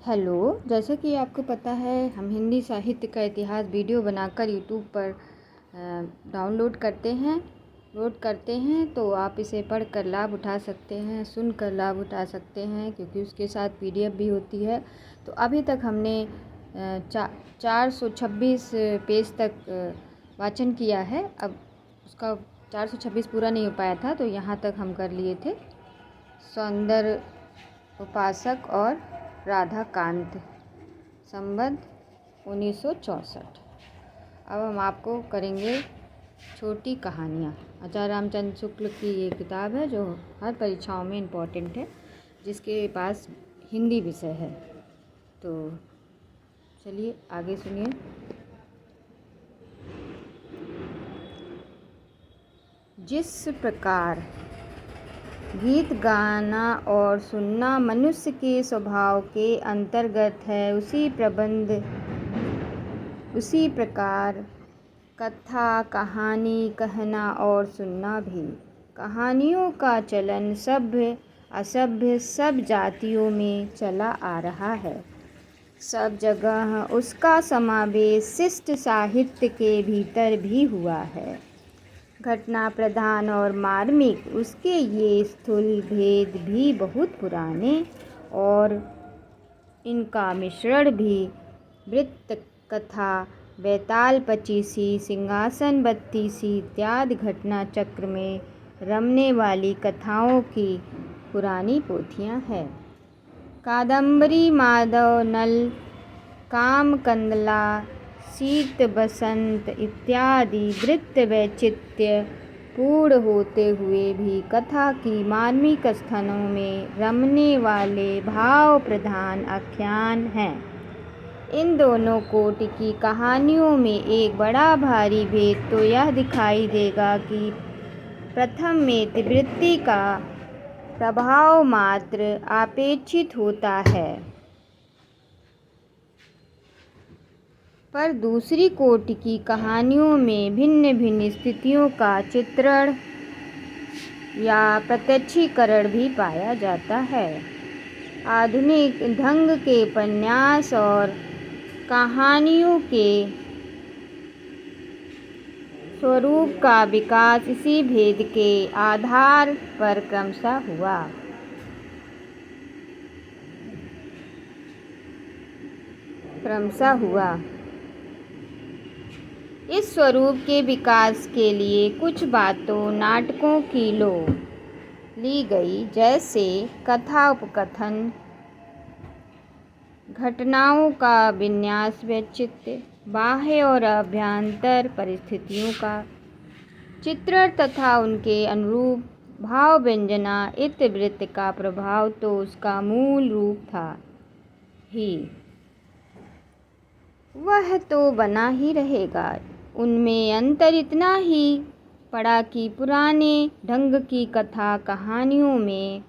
Hello, जैसा कि आपको पता है हम हिंदी साहित्य का इतिहास वीडियो बनाकर यूट्यूब पर डाउनलोड करते हैं तो आप इसे पढ़कर लाभ उठा सकते हैं, सुनकर लाभ उठा सकते हैं क्योंकि उसके साथ पीडीएफ भी होती है। तो अभी तक हमने 426 पेज तक वाचन किया है। अब उसका 426 पूरा नहीं हो पाया था तो यहाँ तक हम कर लिए थे। सौंदर्य उपासक और राधा कांत, संबंध 1964। अब हम आपको करेंगे छोटी कहानियाँ। आचार्य रामचंद्र शुक्ल की ये किताब है जो हर परीक्षाओं में इम्पोर्टेंट है, जिसके पास हिंदी विषय है। तो चलिए आगे सुनिए। जिस प्रकार गीत गाना और सुनना मनुष्य के स्वभाव के अंतर्गत है, उसी प्रकार कथा कहानी कहना और सुनना भी। कहानियों का चलन सभ्य असभ्य सब जातियों में चला आ रहा है। सब जगह उसका समावेश शिष्ट साहित्य के भीतर भी हुआ है। घटना प्रधान और मार्मिक उसके ये स्थूल भेद भी बहुत पुराने और इनका मिश्रण भी वृत्त कथा, बैताल पचीसी, सिंहासन बत्तीसी इत्यादि घटना चक्र में रमने वाली कथाओं की पुरानी पोथियां हैं। कादंबरी, माधव नल, काम कंदला, शीत बसंत इत्यादि वृत्त वैचित्र्य पूर्ण होते हुए भी कथा की मार्मिक स्थानों में रमने वाले भाव प्रधान आख्यान हैं। इन दोनों कोटि की कहानियों में एक बड़ा भारी भेद तो यह दिखाई देगा कि प्रथम में इतिवृत्ति का प्रभाव मात्र अपेक्षित होता है, पर दूसरी कोटि की कहानियों में भिन्न भिन्न स्थितियों का चित्रण या प्रत्यक्षीकरण भी पाया जाता है। आधुनिक ढंग के उपन्यास और कहानियों के स्वरूप का विकास इसी भेद के आधार पर क्रमशः हुआ। इस स्वरूप के विकास के लिए कुछ बातों नाटकों की ली गई, जैसे कथा उपकथन, घटनाओं का विन्यास, वैचित्र्य, बाह्य और अभ्यंतर परिस्थितियों का चित्रण तथा उनके अनुरूप भाव व्यंजना। इतिवृत्त का प्रभाव तो उसका मूल रूप था ही, वह तो बना ही रहेगा। उनमें अंतर इतना ही पड़ा कि पुराने ढंग की कथा कहानियों में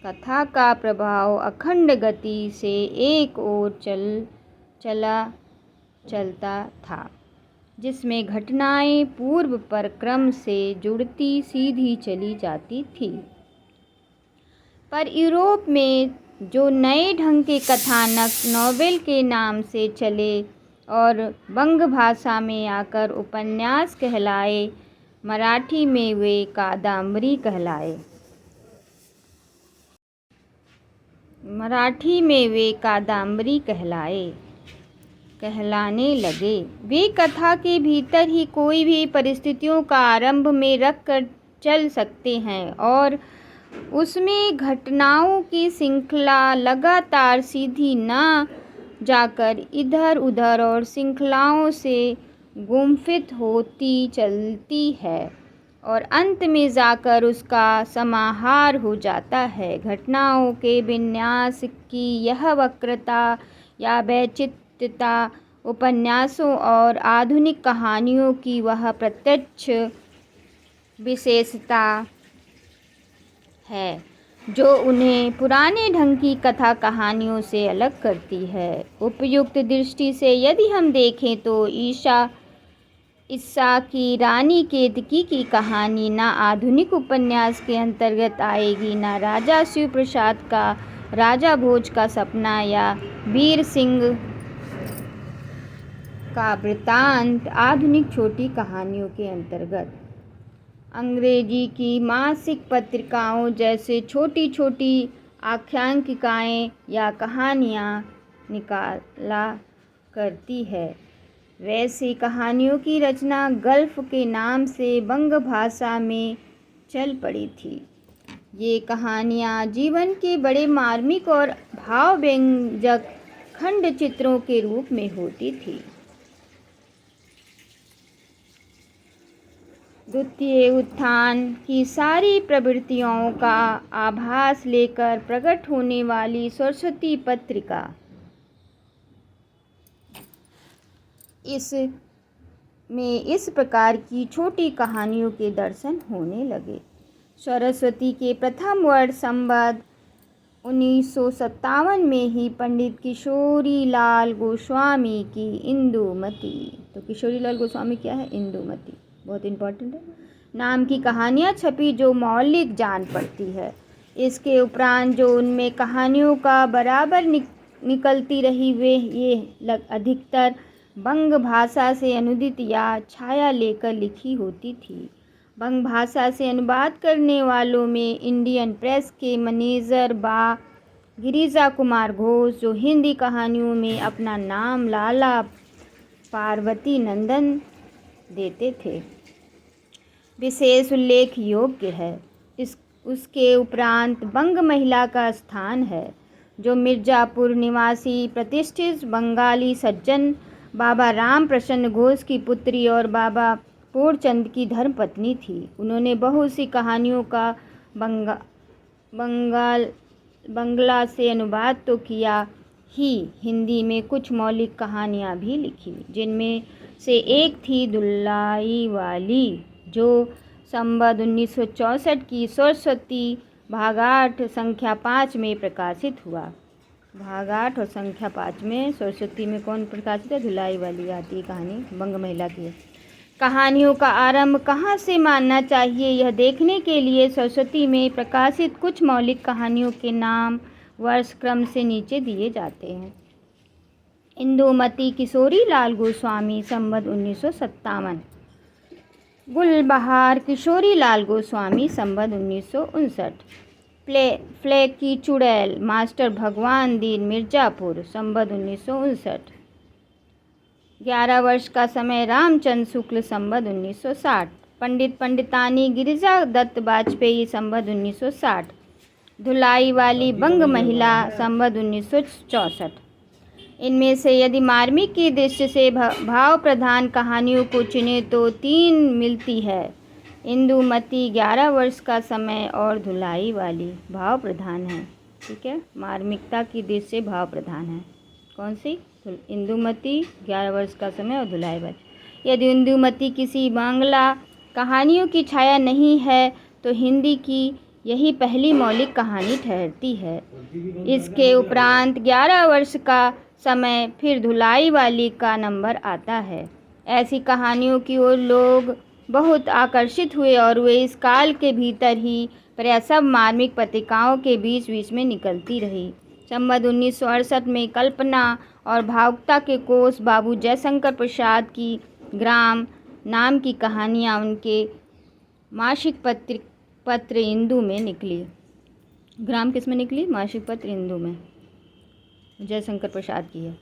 कथा का प्रभाव अखंड गति से एक ओर चलता था, जिसमें घटनाएं पूर्व पर क्रम से जुड़ती सीधी चली जाती थी। पर यूरोप में जो नए ढंग के कथानक नॉवेल के नाम से चले और बंग भाषा में आकर उपन्यास कहलाए, मराठी में वे कादंबरी कहलाने लगे। वे कथा के भीतर ही कोई भी परिस्थितियों का आरंभ में रख कर चल सकते हैं और उसमें घटनाओं की श्रृंखला लगातार सीधी न जाकर इधर उधर और श्रृंखलाओं से गुम्फित होती चलती है और अंत में जाकर उसका समाहार हो जाता है। घटनाओं के विन्यास की यह वक्रता या वैचित्र्यता उपन्यासों और आधुनिक कहानियों की वह प्रत्यक्ष विशेषता है जो उन्हें पुराने ढंग की कथा कहानियों से अलग करती है। उपयुक्त दृष्टि से यदि हम देखें तो ईसा की रानी केतकी की कहानी न आधुनिक उपन्यास के अंतर्गत आएगी, न राजा शिव प्रसाद का राजा भोज का सपना या वीर सिंह का वृत्तांत आधुनिक छोटी कहानियों के अंतर्गत अंग्रेजी की मासिक पत्रिकाओं जैसे छोटी छोटी आख्यानिकाएँ या कहानियाँ निकाला करती है। वैसे कहानियों की रचना गल्फ के नाम से बंग भाषा में चल पड़ी थी। ये कहानियाँ जीवन के बड़े मार्मिक और भावव्यंजक खंड चित्रों के रूप में होती थी। द्वितीय उत्थान की सारी प्रवृत्तियों का आभास लेकर प्रकट होने वाली सरस्वती पत्रिका इस प्रकार की छोटी कहानियों के दर्शन होने लगे। सरस्वती के प्रथम वर्ष संवत 1957 में ही पंडित किशोरी लाल गोस्वामी की इंदुमती, तो किशोरी लाल गोस्वामी क्या है? इंदुमती, बहुत इम्पोर्टेंट है, नाम की कहानियाँ छपी जो मौलिक जान पड़ती है। इसके उपरांत जो उनमें कहानियों का बराबर निकलती रही वे ये अधिकतर बंग भाषा से अनुदित या छाया लेकर लिखी होती थी। बंग भाषा से अनुवाद करने वालों में इंडियन प्रेस के मैनेजर बा गिरिजा कुमार घोष, जो हिंदी कहानियों में अपना नाम लाला पार्वती नंदन देते थे, विशेष उल्लेख योग्य है। उसके उपरांत बंग महिला का स्थान है, जो मिर्जापुर निवासी प्रतिष्ठित बंगाली सज्जन बाबा राम प्रसन्न घोष की पुत्री और बाबा पूर्णचंद की धर्मपत्नी थी। उन्होंने बहुत सी कहानियों का बंगला से अनुवाद तो किया ही, हिंदी में कुछ मौलिक कहानियाँ भी लिखी, जिनमें से एक थी धुलाई वाली, जो संवत 1964 की सरस्वती भाग 8 संख्या 5 में प्रकाशित हुआ। भाग 8 और संख्या 5 में सरस्वती में कौन प्रकाशित है? धुलाई वाली आती है कहानी, बंग महिला की है। कहानियों का आरंभ कहाँ से मानना चाहिए, यह देखने के लिए सरस्वती में प्रकाशित कुछ मौलिक कहानियों के नाम वर्ष क्रम से नीचे दिए जाते हैं। इंदुमती किशोरी लाल गोस्वामी संवत 1957, गुलबहार किशोरी लाल गोस्वामी संवत 1959, फ्लैग की चुड़ैल मास्टर भगवान दीन मिर्जापुर संवत 1959, 11 वर्ष का समय रामचंद्र शुक्ल संवत 1960, पंडित पंडितानी गिरिजा दत्त वाजपेयी संवत 1960, धुलाई वाली बंग महिला संवत 1964। इनमें से यदि मार्मिक की दृष्टि से भाव प्रधान कहानियों को चुने तो 3 मिलती है। इंदुमती 11 वर्ष का समय और धुलाई वाली भाव प्रधान है। ठीक है, मार्मिकता की दृष्टि से भाव प्रधान है। कौन सी? इंदुमती 11 वर्ष का समय और धुलाई वाली। यदि इंदुमती किसी बांग्ला कहानियों की छाया नहीं है तो हिंदी की यही पहली मौलिक कहानी ठहरती है। इसके उपरांत 11 वर्ष का समय फिर धुलाई वाली का नंबर आता है। ऐसी कहानियों की ओर लोग बहुत आकर्षित हुए और वे इस काल के भीतर ही प्रसव मार्मिक पत्रिकाओं के बीच बीच में निकलती रही। संवत 1968 में कल्पना और भावुकता के कोश बाबू जयशंकर प्रसाद की ग्राम नाम की कहानियाँ उनके मासिक पत्र इंदु में निकली। ग्राम किस में निकली? मासिक पत्र इंदु में, जयशंकर प्रसाद की है।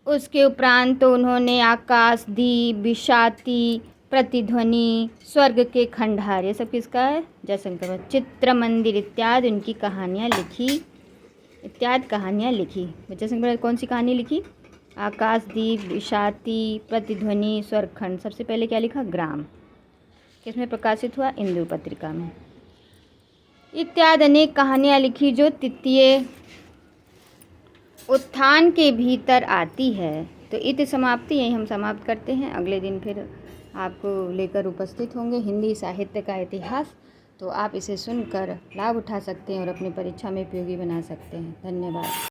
उसके उपरांत तो उन्होंने आकाशदीप, विषाती, प्रतिध्वनि, स्वर्ग के खंडहर, ये सब किसका है? जयशंकर। चित्र मंदिर इत्यादि उनकी कहानियाँ लिखी, जयशंकर कौन सी कहानी लिखी? आकाशदीप, विषाती, प्रतिध्वनि, स्वर्गखंड। सबसे पहले क्या लिखा? ग्राम। किसमें प्रकाशित हुआ? इंदु पत्रिका में। इत्यादि अनेक कहानियाँ लिखी जो तृतीय उत्थान के भीतर आती है। तो इति समाप्ति, यही हम समाप्त करते हैं। अगले दिन फिर आपको लेकर उपस्थित होंगे हिंदी साहित्य का इतिहास। तो आप इसे सुनकर लाभ उठा सकते हैं और अपनी परीक्षा में उपयोगी बना सकते हैं। धन्यवाद।